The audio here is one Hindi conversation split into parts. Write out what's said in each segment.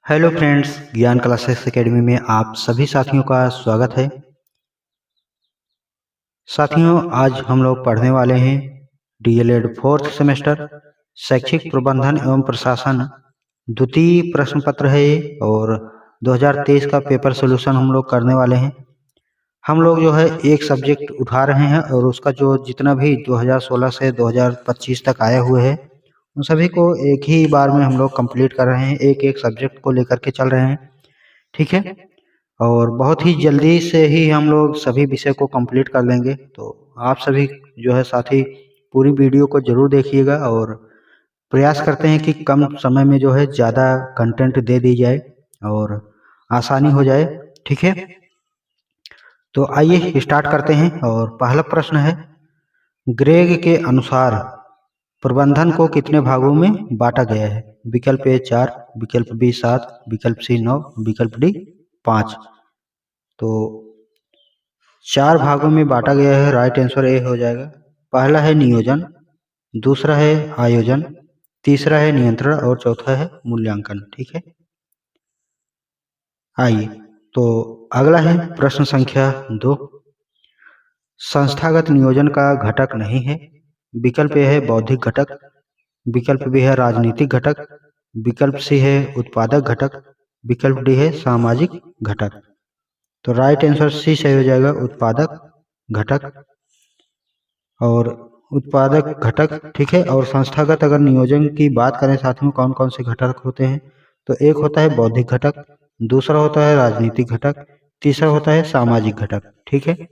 हेलो फ्रेंड्स, ज्ञान क्लासेस एकेडमी में आप सभी साथियों का स्वागत है। साथियों, आज हम लोग पढ़ने वाले हैं डीएलएड फोर्थ सेमेस्टर शैक्षिक प्रबंधन एवं प्रशासन द्वितीय प्रश्न पत्र है ये, और 2023 का पेपर सोल्यूशन हम लोग करने वाले हैं। हम लोग जो है एक सब्जेक्ट उठा रहे हैं और उसका जो जितना भी 2016 से 2025 तक आए हुए हैं उन सभी को एक ही बार में हम लोग कंप्लीट कर रहे हैं। एक एक सब्जेक्ट को लेकर के चल रहे हैं, ठीक है। और बहुत ही जल्दी से ही हम लोग सभी विषय को कंप्लीट कर लेंगे। तो आप सभी जो है साथी पूरी वीडियो को जरूर देखिएगा और प्रयास करते हैं कि कम समय में जो है ज़्यादा कंटेंट दे दी जाए और आसानी हो जाए, ठीक है। तो आइए स्टार्ट करते हैं। और पहला प्रश्न है, ग्रेग के अनुसार प्रबंधन को कितने भागों में बांटा गया है? विकल्प ए 4, विकल्प बी 7, विकल्प सी 9, विकल्प डी 5। तो 4 भागों में बांटा गया है। राइट आंसर ए हो जाएगा। पहला है नियोजन, दूसरा है आयोजन, तीसरा है नियंत्रण और चौथा है मूल्यांकन, ठीक है। आइए, तो अगला है प्रश्न संख्या 2, संस्थागत नियोजन का घटक नहीं है। विकल्प ए है बौद्धिक घटक, विकल्प बी है राजनीतिक घटक, विकल्प सी है उत्पादक घटक, विकल्प डी है सामाजिक घटक। तो राइट आंसर सी सही हो जाएगा, उत्पादक घटक और उत्पादक घटक, ठीक है। और संस्थागत अगर नियोजन की बात करें साथियों, कौन कौन से घटक होते हैं, तो एक होता है बौद्धिक घटक, दूसरा होता है राजनीतिक घटक, तीसरा होता है सामाजिक घटक, ठीक है।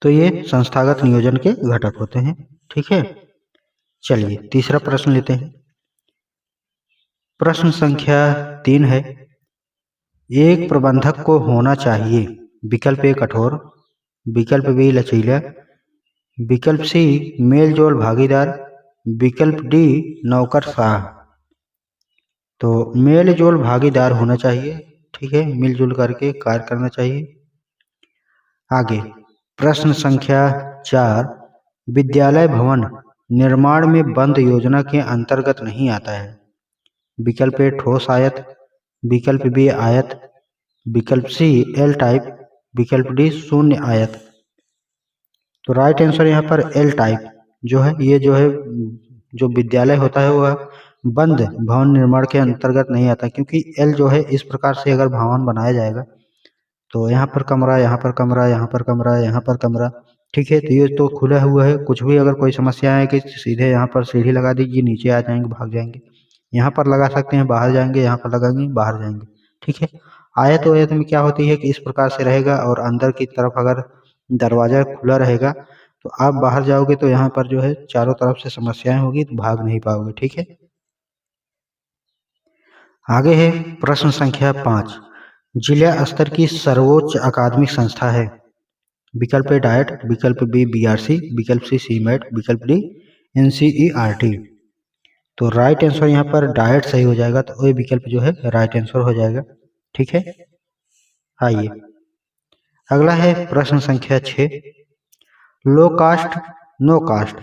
तो ये संस्थागत नियोजन के घटक होते हैं, ठीक है। चलिए तीसरा प्रश्न लेते हैं। प्रश्न संख्या 3 है, एक प्रबंधक को होना चाहिए। विकल्प ए कठोर, विकल्प बी लचीला, विकल्प सी मेलजोल भागीदार, विकल्प डी नौकरशाह। तो मेलजोल भागीदार होना चाहिए, ठीक है, मिलजुल करके कार्य करना चाहिए। आगे प्रश्न संख्या 4, विद्यालय भवन निर्माण में बंद योजना के अंतर्गत नहीं आता है। विकल्प ए ठोस आयत, विकल्प बी आयत, विकल्प सी एल टाइप, विकल्प डी शून्य आयत। तो राइट आंसर यहाँ पर एल टाइप जो है, ये जो है जो विद्यालय होता है वह बंद भवन निर्माण के अंतर्गत नहीं आता, क्योंकि एल जो है इस प्रकार से अगर भवन बनाया जाएगा तो यहाँ पर कमरा, यहाँ पर कमरा, यहाँ पर कमरा, यहाँ पर कमरा, ठीक है। तो ये तो खुला हुआ है, कुछ भी अगर कोई समस्या है कि सीधे यहाँ पर सीढ़ी लगा दीजिए, नीचे आ जाएंगे, भाग जाएंगे। यहाँ पर लगा सकते हैं, बाहर जाएंगे, यहाँ पर लगाएंगे, बाहर जाएंगे, ठीक है। आयत आयत में क्या होती है कि इस प्रकार से रहेगा और अंदर की तरफ अगर दरवाजा खुला रहेगा तो आप बाहर जाओगे तो यहाँ पर जो है चारों तरफ से समस्याएं होगी, तो भाग नहीं पाओगे, ठीक है। आगे है प्रश्न संख्या 5, जिला स्तर की सर्वोच्च अकादमिक संस्था है। विकल्प ए डाइट, विकल्प बी बीआरसी, विकल्प सी सीमेट, विकल्प डी एनसीईआरटी। तो राइट आंसर यहाँ पर डाइट सही हो जाएगा, तो ये विकल्प जो है राइट आंसर हो जाएगा, ठीक है। आइए अगला है प्रश्न संख्या 6, लो कास्ट नो कास्ट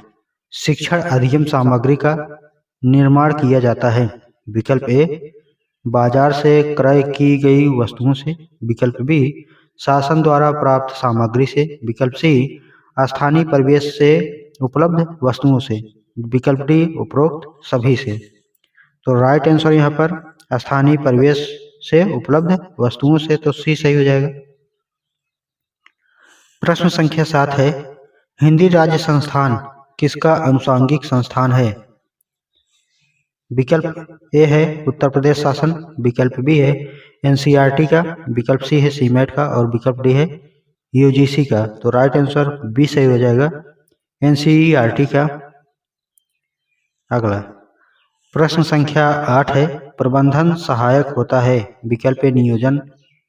शिक्षण अधिगम सामग्री का निर्माण किया जाता है। विकल्प ए बाजार से क्रय की गई वस्तुओं से, विकल्प बी शासन द्वारा प्राप्त सामग्री से, विकल्प सी स्थानीय परिवेश से उपलब्ध वस्तुओं से, विकल्प डी उपरोक्त सभी से। तो राइट आंसर यहाँ पर स्थानीय परिवेश से उपलब्ध वस्तुओं से, तो सी सही हो जाएगा। प्रश्न संख्या 7 है, हिंदी राज्य संस्थान किसका अनुषांगिक संस्थान है? विकल्प ए है उत्तर प्रदेश शासन, विकल्प बी है एनसीईआरटी का, विकल्प सी है सीमेट का और विकल्प डी है यूजीसी का। तो राइट आंसर बी सही हो जाएगा, एनसीईआरटी का। अगला प्रश्न संख्या 8 है, प्रबंधन सहायक होता है। विकल्प ए नियोजन,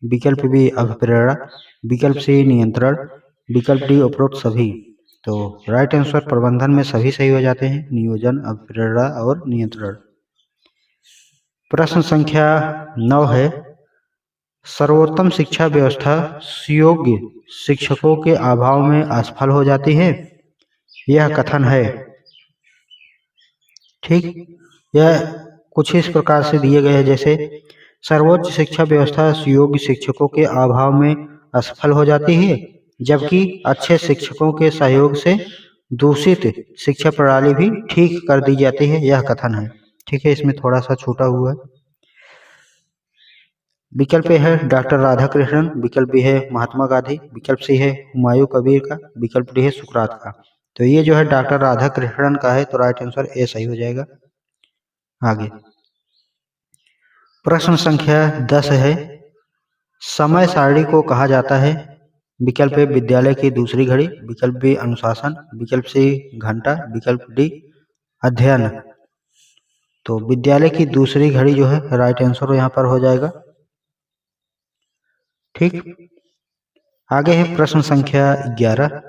विकल्प बी अभिप्रेरणा, विकल्प सी नियंत्रण, विकल्प डी उपरोक्त सभी। तो राइट आंसर प्रबंधन में सभी सही हो जाते हैं, नियोजन, अभिप्रेरणा और नियंत्रण। प्रश्न संख्या 9 है, सर्वोत्तम शिक्षा व्यवस्था सुयोग्य शिक्षकों के अभाव में असफल हो जाती है। यह कथन है, ठीक। यह कुछ इस प्रकार से दिए गए हैं, जैसे सर्वोच्च शिक्षा व्यवस्था योग्य शिक्षकों के अभाव में असफल हो जाती है, जबकि अच्छे शिक्षकों के सहयोग से दूषित शिक्षा प्रणाली भी ठीक कर दी जाती है, यह कथन है। ठीक है, इसमें थोड़ा सा छूटा हुआ है। विकल्प ए है डॉक्टर राधाकृष्णन, विकल्प बी है महात्मा गांधी, विकल्प सी है हुमायूं कबीर का, विकल्प डी है सुकरात का। तो ये जो है डॉक्टर राधाकृष्णन का है, तो राइट आंसर ए सही हो जाएगा। आगे प्रश्न संख्या 10 है, समय सारणी को कहा जाता है। विकल्प ए विद्यालय की दूसरी घड़ी, विकल्प बी अनुशासन, विकल्प सी घंटा, विकल्प डी अध्ययन। तो विद्यालय की दूसरी घड़ी जो है राइट आंसर यहाँ पर हो जाएगा। ठीक, आगे है प्रश्न संख्या 11,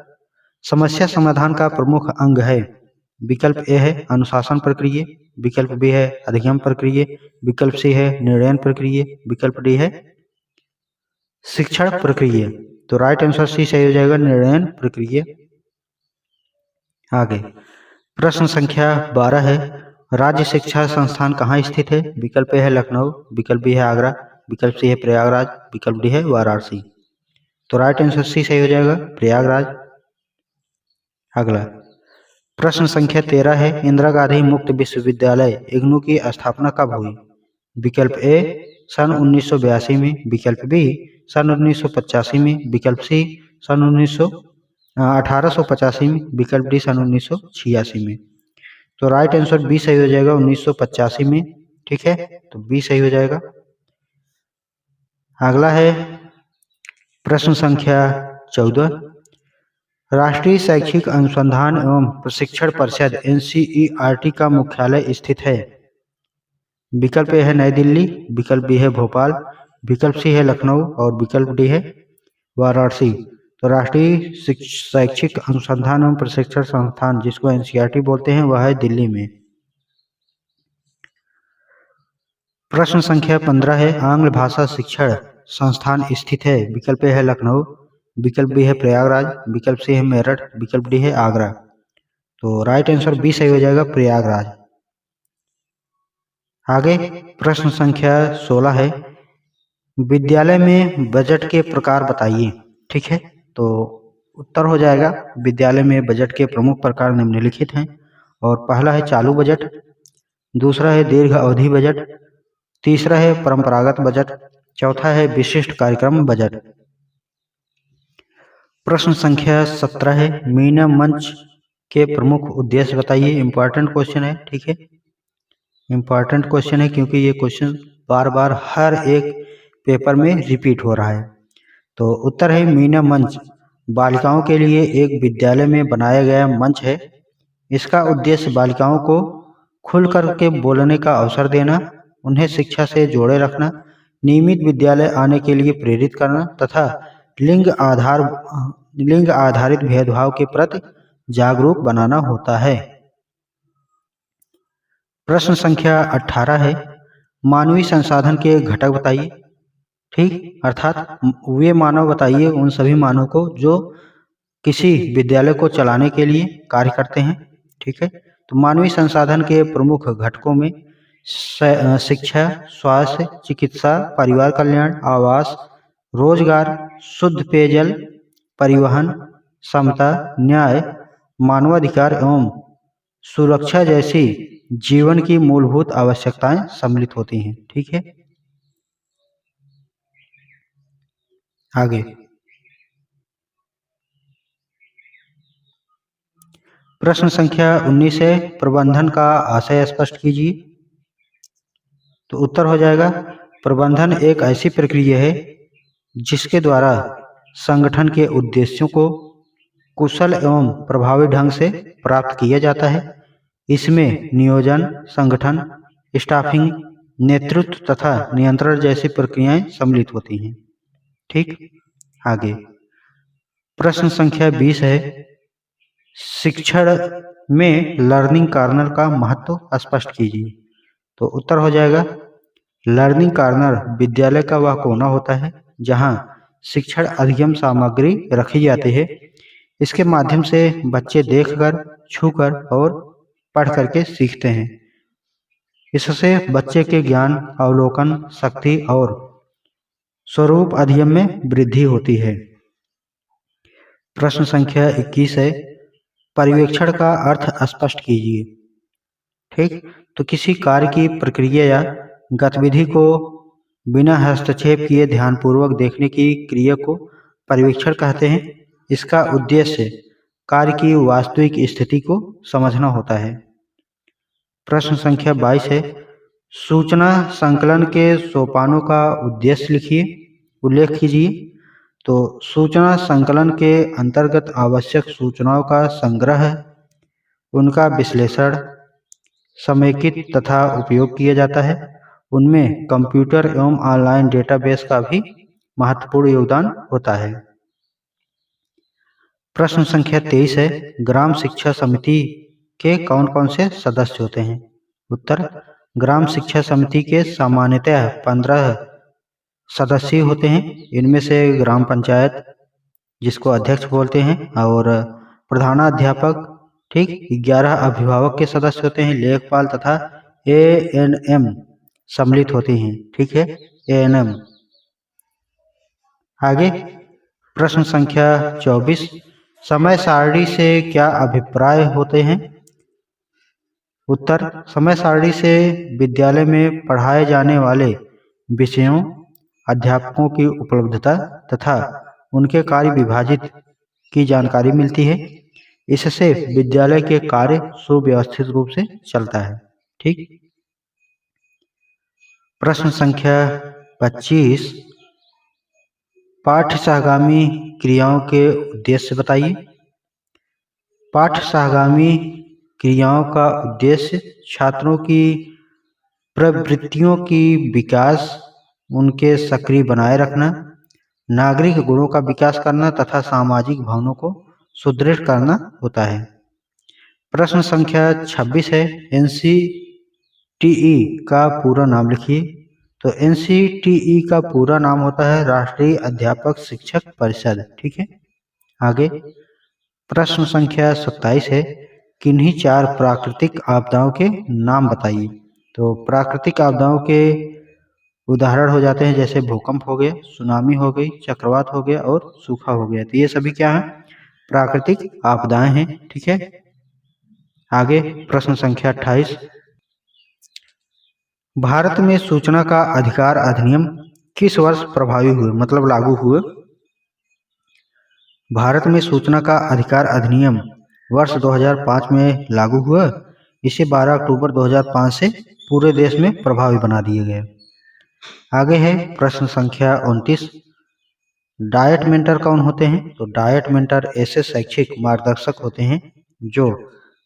समस्या समाधान का प्रमुख अंग है। विकल्प ए है अनुशासन प्रक्रिया, विकल्प बी है अधिगम प्रक्रिया, विकल्प सी है निर्णय प्रक्रिया, विकल्प डी है शिक्षण प्रक्रिया। तो राइट आंसर सी सही हो जाएगा, निर्णय प्रक्रिया। आगे प्रश्न संख्या 12 है, राज्य शिक्षा संस्थान कहाँ स्थित है। विकल्प ए है लखनऊ, विकल्प बी है आगरा, विकल्प सी है प्रयागराज, विकल्प डी है वाराणसी। तो राइट आंसर सी सही हो जाएगा, प्रयागराज। अगला प्रश्न संख्या 13 है, इंदिरा गांधी मुक्त विश्वविद्यालय इग्नू की स्थापना कब हुई। विकल्प ए सन 1982 में, विकल्प बी सन 1985 में, विकल्प सी सन 1885 में, विकल्प डी सन 1986 में। तो राइट आंसर बी सही हो जाएगा, 1985 में। ठीक है, तो बी सही हो जाएगा। अगला है प्रश्न संख्या 14, राष्ट्रीय शैक्षिक अनुसंधान एवं प्रशिक्षण परिषद NCERT का मुख्यालय स्थित है। विकल्प ए है नई दिल्ली, विकल्प बी है भोपाल, विकल्प सी है लखनऊ और विकल्प डी है वाराणसी। तो राष्ट्रीय शैक्षिक अनुसंधान एवं प्रशिक्षण संस्थान जिसको NCERT बोलते हैं वह है दिल्ली में। प्रश्न संख्या 15 है, आंग्ल भाषा शिक्षण संस्थान स्थित है। विकल्प ए है लखनऊ, विकल्प बी है प्रयागराज, विकल्प सी है मेरठ, विकल्प डी है आगरा। तो राइट आंसर बी सही हो जाएगा, प्रयागराज। आगे प्रश्न संख्या 16 है, विद्यालय में बजट के प्रकार बताइए। ठीक है, तो उत्तर हो जाएगा विद्यालय में बजट के प्रमुख प्रकार निम्नलिखित हैं। और पहला है चालू बजट, दूसरा है दीर्घ अवधि बजट, तीसरा है परंपरागत बजट, चौथा है विशिष्ट कार्यक्रम बजट। प्रश्न संख्या 17 है, मीना मंच के प्रमुख उद्देश्य बताइए। इंपॉर्टेंट क्वेश्चन है। ठीक है, इंपॉर्टेंट क्वेश्चन है क्योंकि ये क्वेश्चन बार बार हर एक पेपर में रिपीट हो रहा है। तो उत्तर है मीना मंच बालिकाओं के लिए एक विद्यालय में बनाया गया मंच है। इसका उद्देश्य बालिकाओं को खुल कर के बोलने का अवसर देना, उन्हें शिक्षा से जोड़े रखना, नियमित विद्यालय आने के लिए प्रेरित करना तथा लिंग आधारित भेदभाव के प्रति जागरूक बनाना होता है। प्रश्न संख्या 18 है, मानवीय संसाधन के घटक बताइए। ठीक, अर्थात वे मानव बताइए उन सभी मानव को जो किसी विद्यालय को चलाने के लिए कार्य करते हैं। ठीक है, तो मानवीय संसाधन के प्रमुख घटकों में शिक्षा, स्वास्थ्य, चिकित्सा, परिवार कल्याण, आवास, रोजगार, शुद्ध पेयजल, परिवहन, समता, न्याय, मानवाधिकार एवं सुरक्षा जैसी जीवन की मूलभूत आवश्यकताएं सम्मिलित होती हैं। ठीक है, आगे प्रश्न संख्या 19 है, प्रबंधन का आशय स्पष्ट कीजिए। तो उत्तर हो जाएगा, प्रबंधन एक ऐसी प्रक्रिया है जिसके द्वारा संगठन के उद्देश्यों को कुशल एवं प्रभावी ढंग से प्राप्त किया जाता है। इसमें नियोजन, संगठन, स्टाफिंग, नेतृत्व तथा नियंत्रण जैसी प्रक्रियाएं सम्मिलित होती हैं। ठीक, आगे प्रश्न संख्या 20 है, शिक्षण में लर्निंग कॉर्नर का महत्व स्पष्ट कीजिए। तो उत्तर हो जाएगा, लर्निंग कॉर्नर विद्यालय का वह कोना होता है जहां शिक्षण अधिगम सामग्री रखी जाती है। इसके माध्यम से बच्चे देखकर, छूकर और पढ़ करके सीखते हैं। इससे बच्चे के ज्ञान, अवलोकन शक्ति और स्वरूप अध्ययन में वृद्धि होती है। प्रश्न संख्या 21 है, पर्यवेक्षण का अर्थ स्पष्ट कीजिए। ठीक, तो किसी कार्य की प्रक्रिया या गतिविधि को बिना हस्तक्षेप किए ध्यानपूर्वक देखने की क्रिया को पर्यवेक्षण कहते हैं। इसका उद्देश्य कार्य की वास्तविक स्थिति को समझना होता है। प्रश्न संख्या 22 है, सूचना संकलन के सोपानों का उद्देश्य लिखिए, उल्लेख कीजिए। तो सूचना संकलन के अंतर्गत आवश्यक सूचनाओं का संग्रह, उनका विश्लेषण, समेकित तथा उपयोग किया जाता है। उनमें कंप्यूटर एवं ऑनलाइन डेटाबेस का भी महत्वपूर्ण योगदान होता है। प्रश्न संख्या 23 है, ग्राम शिक्षा समिति के कौन कौन से सदस्य होते हैं? उत्तर, ग्राम शिक्षा समिति के सामान्यतः 15 सदस्य होते हैं। इनमें से ग्राम पंचायत, जिसको अध्यक्ष बोलते हैं, और प्रधानाध्यापक, ठीक, 11 अभिभावक के सदस्य होते हैं, लेखपाल तथा एएनएम सम्मिलित होते हैं। ठीक है, एएनएम। आगे प्रश्न संख्या 24, समय सारणी से क्या अभिप्राय होते हैं? उत्तर, समय सारणी से विद्यालय में पढ़ाए जाने वाले विषयों, अध्यापकों की उपलब्धता तथा उनके कार्य विभाजित की जानकारी मिलती है। इससे विद्यालय के कार्य सुव्यवस्थित रूप से चलता है। ठीक। प्रश्न संख्या 25, पाठ्य सहगामी क्रियाओं के उद्देश्य बताइए। पाठ्य सहगामी क्रियाओं का उद्देश्य छात्रों की प्रवृत्तियों की विकास, उनके सक्रिय बनाए रखना, नागरिक गुणों का विकास करना तथा सामाजिक भावनाओं को सुदृढ़ करना होता है। प्रश्न संख्या 26 है, एनसीटीई का पूरा नाम लिखिए। तो एनसीटीई का पूरा नाम होता है राष्ट्रीय अध्यापक शिक्षक परिषद। ठीक है। आगे प्रश्न संख्या 27 है, किन्हीं 4 प्राकृतिक आपदाओं के नाम बताइए। तो प्राकृतिक आपदाओं के उदाहरण हो जाते हैं जैसे भूकंप हो गया, सुनामी हो गई, चक्रवात हो गया और सूखा हो गया। तो ये सभी क्या है? प्राकृतिक आपदाएं हैं। ठीक है। आगे प्रश्न संख्या 28, भारत में सूचना का अधिकार अधिनियम किस वर्ष प्रभावी हुए, मतलब लागू हुए? भारत में सूचना का अधिकार अधिनियम वर्ष 2005 में लागू हुआ। इसे 12 अक्टूबर 2005 से पूरे देश में प्रभावी बना दिए गए। आगे है प्रश्न संख्या 29, डायट मेंटर कौन होते हैं? तो डायट मेंटर ऐसे शैक्षिक मार्गदर्शक होते हैं जो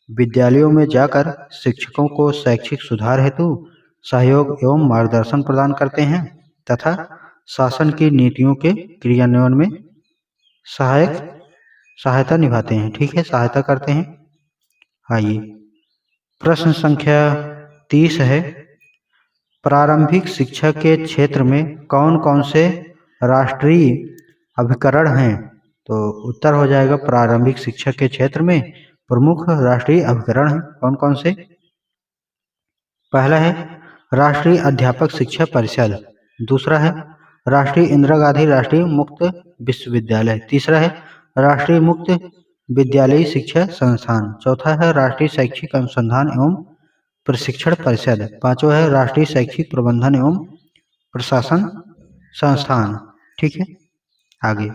विद्यालयों में जाकर शिक्षकों को शैक्षिक सुधार हेतु सहयोग एवं मार्गदर्शन प्रदान करते हैं तथा शासन की नीतियों के क्रियान्वयन में सहायता निभाते हैं। ठीक है, सहायता करते हैं। आइए प्रश्न संख्या 30 है, प्रारंभिक शिक्षा के क्षेत्र में कौन कौन से राष्ट्रीय अभिकरण हैं? तो उत्तर हो जाएगा, प्रारंभिक शिक्षा के क्षेत्र में प्रमुख राष्ट्रीय अभिकरण हैं। कौन कौन से? पहला है राष्ट्रीय अध्यापक शिक्षा परिषद, दूसरा है राष्ट्रीय इंदिरा गांधी राष्ट्रीय मुक्त विश्वविद्यालय, तीसरा है राष्ट्रीय मुक्त विद्यालयी शिक्षा संस्थान, चौथा है राष्ट्रीय शैक्षिक अनुसंधान एवं प्रशिक्षण परिषद, पांचवा है राष्ट्रीय शैक्षिक प्रबंधन एवं प्रशासन संस्थान। ठीक है। आगे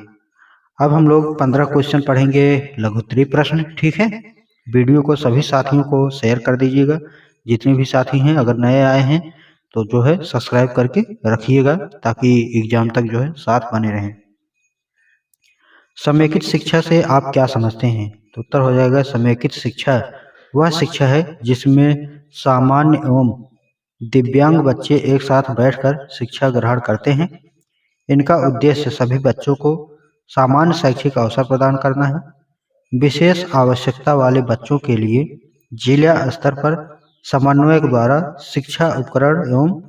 अब हम लोग 15 क्वेश्चन पढ़ेंगे, लघुत्तरीय प्रश्न। ठीक है। वीडियो को सभी साथियों को शेयर कर दीजिएगा, जितने भी साथी हैं। अगर नए आए हैं तो जो है सब्सक्राइब करके रखिएगा ताकि एग्जाम तक जो है साथ बने रहें। समेकित शिक्षा से आप क्या समझते हैं? तो उत्तर हो जाएगा, समेकित शिक्षा वह शिक्षा है जिसमें सामान्य एवं दिव्यांग बच्चे एक साथ बैठकर शिक्षा ग्रहण करते हैं। इनका उद्देश्य सभी बच्चों को सामान्य शैक्षिक अवसर प्रदान करना है। विशेष आवश्यकता वाले बच्चों के लिए जिला स्तर पर समन्वय द्वारा शिक्षा उपकरण एवं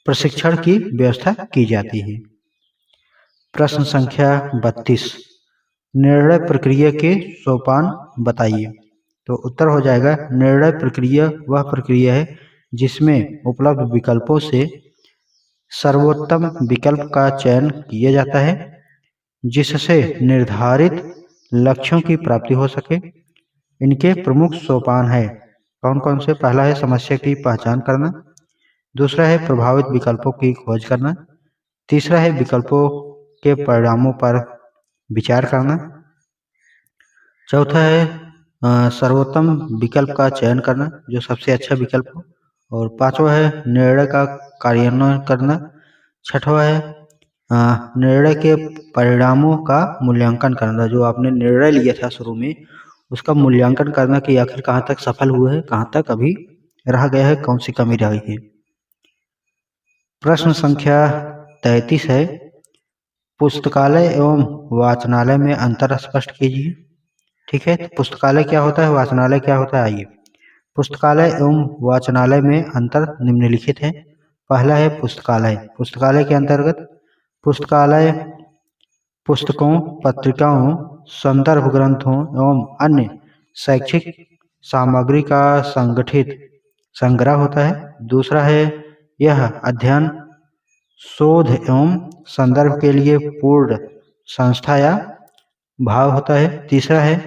प्रशिक्षण की व्यवस्था की जाती है। प्रश्न संख्या 32, निर्णय प्रक्रिया के सोपान बताइए। तो उत्तर हो जाएगा, निर्णय प्रक्रिया वह प्रक्रिया है जिसमें उपलब्ध विकल्पों से सर्वोत्तम विकल्प का चयन किया जाता है जिससे निर्धारित लक्ष्यों की प्राप्ति हो सके। इनके प्रमुख सोपान है कौन कौन से? पहला है समस्या की पहचान करना, दूसरा है प्रभावित विकल्पों की खोज करना, तीसरा है विकल्पों के परिणामों पर विचार करना, चौथा है सर्वोत्तम विकल्प का चयन करना जो सबसे अच्छा विकल्प हो, और पांचवा है निर्णय का कार्यान्वयन करना, छठवा है निर्णय के परिणामों का मूल्यांकन करना, जो आपने निर्णय लिया था शुरू में उसका मूल्यांकन करना कि आखिर कहाँ तक सफल हुए हैं, कहाँ तक अभी रह गया है, कौन सी कमी रह गई है। प्रश्न संख्या 33 है, पुस्तकालय एवं वाचनालय में अंतर स्पष्ट कीजिए। ठीक है, तो पुस्तकालय क्या होता है, वाचनालय क्या होता है? आइए, पुस्तकालय एवं वाचनालय में अंतर निम्नलिखित है। पहला है पुस्तकालय। पुस्तकालय के अंतर्गत पुस्तकालय पुस्तकों, पत्रिकाओं, संदर्भ ग्रंथों एवं अन्य शैक्षिक सामग्री का संगठित संग्रह होता है। दूसरा है यह अध्ययन, शोध एवं संदर्भ के लिए पूर्ण संस्था या भाव होता है। तीसरा है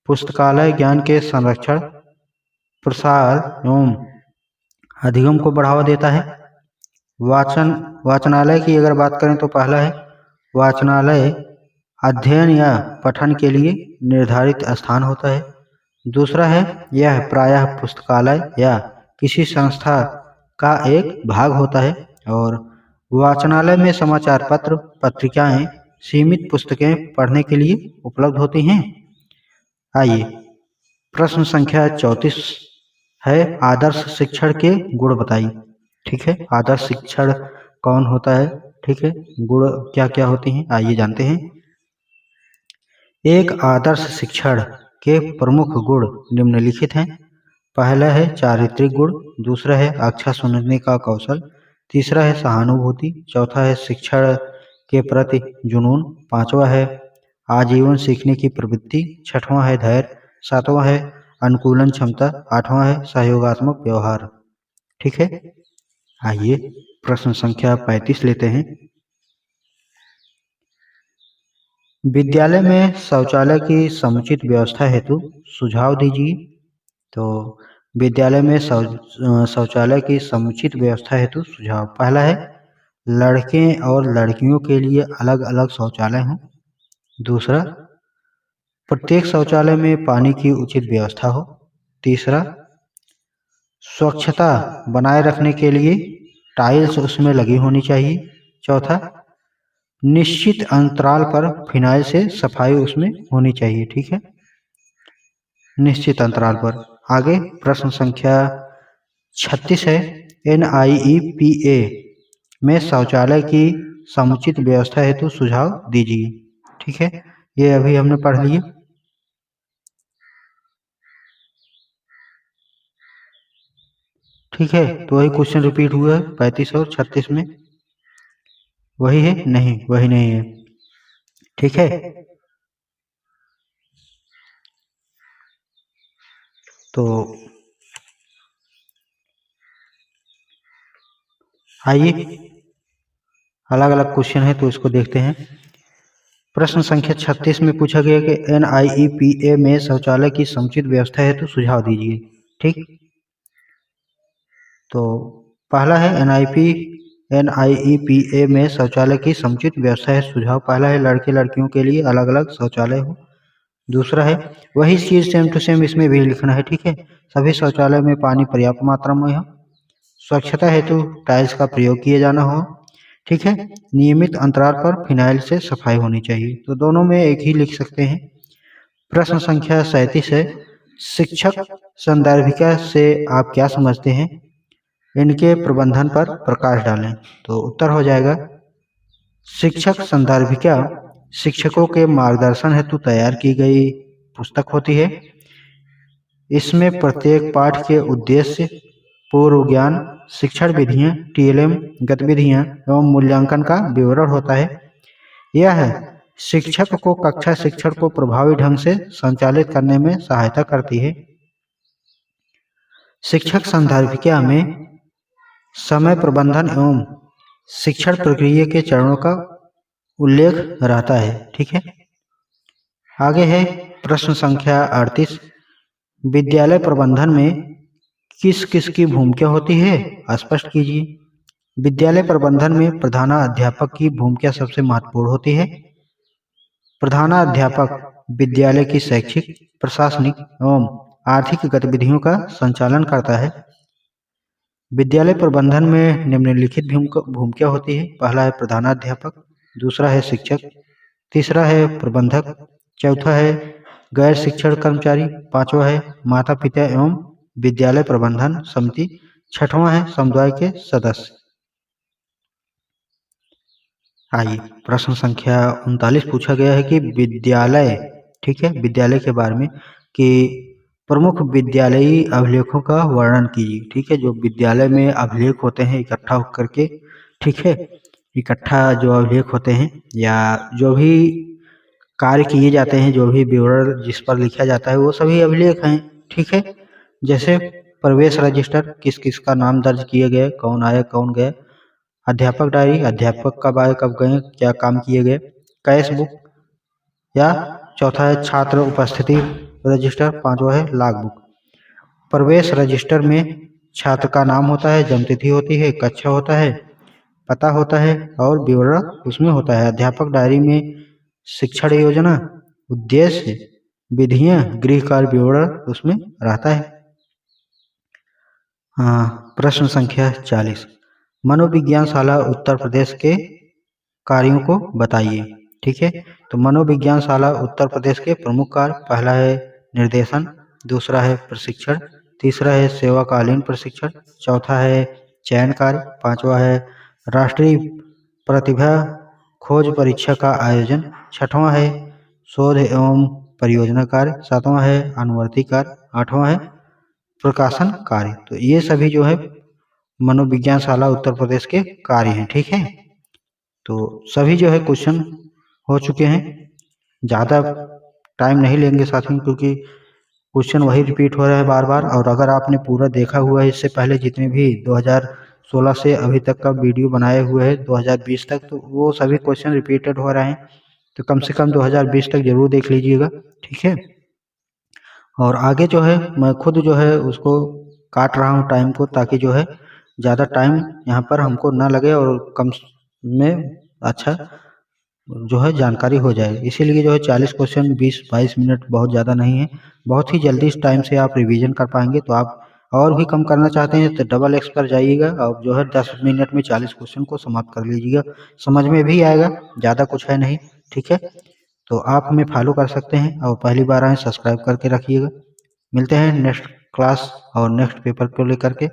पुस्तकालय ज्ञान के संरक्षण, प्रसार एवं अधिगम को बढ़ावा देता है। वाचनालय की अगर बात करें तो पहला है वाचनालय अध्ययन या पठन के लिए निर्धारित स्थान होता है। दूसरा है यह प्रायः पुस्तकालय या किसी संस्था का एक भाग होता है। और वाचनालय में समाचार पत्र, पत्रिकाएं, सीमित पुस्तकें पढ़ने के लिए उपलब्ध होती हैं। आइए, प्रश्न संख्या 34 है, आदर्श शिक्षण के गुण बताइए। ठीक है, आदर्श शिक्षण कौन होता है? ठीक है, गुण क्या क्या होते हैं आइए जानते हैं। एक आदर्श शिक्षण के प्रमुख गुण निम्नलिखित हैं। पहला है चारित्रिक गुण, दूसरा है अक्षर सुनने का कौशल, तीसरा है सहानुभूति, चौथा है शिक्षण के प्रति जुनून, पांचवा है आजीवन सीखने की प्रवृत्ति, छठवां है धैर्य, सातवां है अनुकूलन क्षमता, आठवां है सहयोगात्मक व्यवहार। ठीक है, आइए प्रश्न संख्या 35 लेते हैं। विद्यालय में शौचालय की समुचित व्यवस्था हेतु सुझाव दीजिए। तो विद्यालय में शौचालय की समुचित व्यवस्था हेतु सुझाव, पहला है लड़के और लड़कियों के लिए अलग अलग शौचालय हों। दूसरा, प्रत्येक शौचालय में पानी की उचित व्यवस्था हो। तीसरा, स्वच्छता बनाए रखने के लिए टाइल्स उसमें लगी होनी चाहिए। चौथा, निश्चित अंतराल पर फिनाइल से सफाई उसमें होनी चाहिए। ठीक है, निश्चित अंतराल पर। आगे प्रश्न संख्या 36 है, NIEPA में शौचालय की समुचित व्यवस्था हेतु सुझाव दीजिए। ठीक है, ये अभी हमने पढ़ लिए। ठीक है, तो वही क्वेश्चन रिपीट हुआ है 35 और 36 में। वही है? नहीं, वही नहीं है। ठीक है, तो आइए अलग अलग क्वेश्चन है तो इसको देखते हैं। प्रश्न संख्या 36 में पूछा गया कि NIEPA में शौचालय की समुचित व्यवस्था है तो सुझाव दीजिए। ठीक, तो पहला है NIEPA में शौचालय की समुचित व्यवस्था है सुझाव, पहला है लड़के लड़कियों के लिए अलग अलग शौचालय हो। दूसरा है वही चीज सेम टू सेम इसमें भी लिखना है। ठीक है, सभी शौचालय में पानी पर्याप्त मात्रा में हो, स्वच्छता हेतु टाइल्स का प्रयोग किया जाना हो। ठीक है, नियमित अंतराल पर फिनाइल से सफाई होनी चाहिए। तो दोनों में एक ही लिख सकते हैं। प्रश्न संख्या 37 है, शिक्षक संदर्भिका से आप क्या समझते हैं? इनके प्रबंधन पर प्रकाश डालें। तो उत्तर हो जाएगा शिक्षक संदर्भिका शिक्षकों के मार्गदर्शन हेतु तैयार की गई पुस्तक होती है। इसमें प्रत्येक पाठ के उद्देश्य, पूर्व ज्ञान, शिक्षण विधियां, TLM गतिविधियां एवं मूल्यांकन का विवरण होता है। यह शिक्षक को कक्षा शिक्षण को प्रभावी ढंग से संचालित करने में सहायता करती है। शिक्षक संदर्भिका में समय प्रबंधन एवं शिक्षण प्रक्रिया के चरणों का उल्लेख रहता है। ठीक है, आगे है प्रश्न संख्या 38। विद्यालय प्रबंधन में किस किस की भूमिका होती है, स्पष्ट कीजिए। विद्यालय प्रबंधन में प्रधानाध्यापक की भूमिका सबसे महत्वपूर्ण होती है। प्रधानाध्यापक विद्यालय की शैक्षिक, प्रशासनिक एवं आर्थिक गतिविधियों का संचालन करता है। विद्यालय प्रबंधन में निम्नलिखित भूमिका होती है। पहला है प्रधानाध्यापक, दूसरा है शिक्षक, तीसरा है प्रबंधक, चौथा है गैर शिक्षण कर्मचारी, पांचवा है माता पिता एवं विद्यालय प्रबंधन समिति, छठवां है समुदाय के सदस्य। आइए प्रश्न संख्या 39 पूछा गया है कि विद्यालय, ठीक है, विद्यालय के बारे में कि प्रमुख विद्यालयी अभिलेखों का वर्णन कीजिए। ठीक है, जो विद्यालय में अभिलेख होते हैं इकट्ठा होकर के, ठीक है, इकट्ठा जो अभिलेख होते हैं या जो भी कार्य किए जाते हैं, जो भी विवरण जिस पर लिखा जाता है वो सभी अभिलेख हैं। ठीक है, जैसे प्रवेश रजिस्टर, किस किस का नाम दर्ज किए गए, कौन आया कौन गया। अध्यापक डायरी, अध्यापक कब आए कब गए, क्या काम किए गए। कैश बुक या चौथा है छात्र उपस्थिति रजिस्टर, पांचवा है लॉग बुक। प्रवेश रजिस्टर में छात्र का नाम होता है, जन्मतिथि होती है, कक्षा होता है, पता होता है और विवरण उसमें होता है। अध्यापक डायरी में शिक्षण योजना, उद्देश्य, विधियां, गृह कार्य विवरण उसमें रहता है। प्रश्न संख्या 40। मनोविज्ञान शाला उत्तर प्रदेश के कार्यों को बताइए। ठीक है, तो मनोविज्ञान शाला उत्तर प्रदेश के प्रमुख कार्य, पहला है निर्देशन, दूसरा है प्रशिक्षण, तीसरा है सेवाकालीन प्रशिक्षण, चौथा है चयन कार्य, पांचवा है राष्ट्रीय प्रतिभा खोज परीक्षा का आयोजन, छठवां है शोध एवं परियोजना कार्य, सातवां है अनुवर्ती कार्य, आठवां है प्रकाशन कार्य। तो ये सभी जो है मनोविज्ञान शाला उत्तर प्रदेश के कार्य हैं। ठीक है, तो सभी जो है क्वेश्चन हो चुके हैं। ज़्यादा टाइम नहीं लेंगे साथियों, क्योंकि क्वेश्चन वही रिपीट हो रहा है बार बार। और अगर आपने पूरा देखा हुआ है इससे पहले जितने भी 2016 से अभी तक का वीडियो बनाए हुए हैं 2020 तक, तो वो सभी क्वेश्चन रिपीटेड हो रहे हैं। तो कम से कम 2020 तक जरूर देख लीजिएगा। ठीक है, और आगे जो है मैं खुद जो है उसको काट रहा हूँ टाइम को, ताकि जो है ज़्यादा टाइम यहाँ पर हमको ना लगे और कम में अच्छा जो है जानकारी हो जाए। इसीलिए जो है 40 क्वेश्चन 20-22 मिनट बहुत ज़्यादा नहीं है, बहुत ही जल्दी इस टाइम से आप रिवीजन कर पाएंगे। तो आप और भी कम करना चाहते हैं तो डबल एक्स पर जाइएगा और जो है 10 मिनट में 40 क्वेश्चन को समाप्त कर लीजिएगा, समझ में भी आएगा, ज़्यादा कुछ है नहीं। ठीक है, तो आप हमें फॉलो कर सकते हैं और पहली बार आए सब्सक्राइब करके रखिएगा। मिलते हैं नेक्स्ट क्लास और नेक्स्ट पेपर को लेकर के।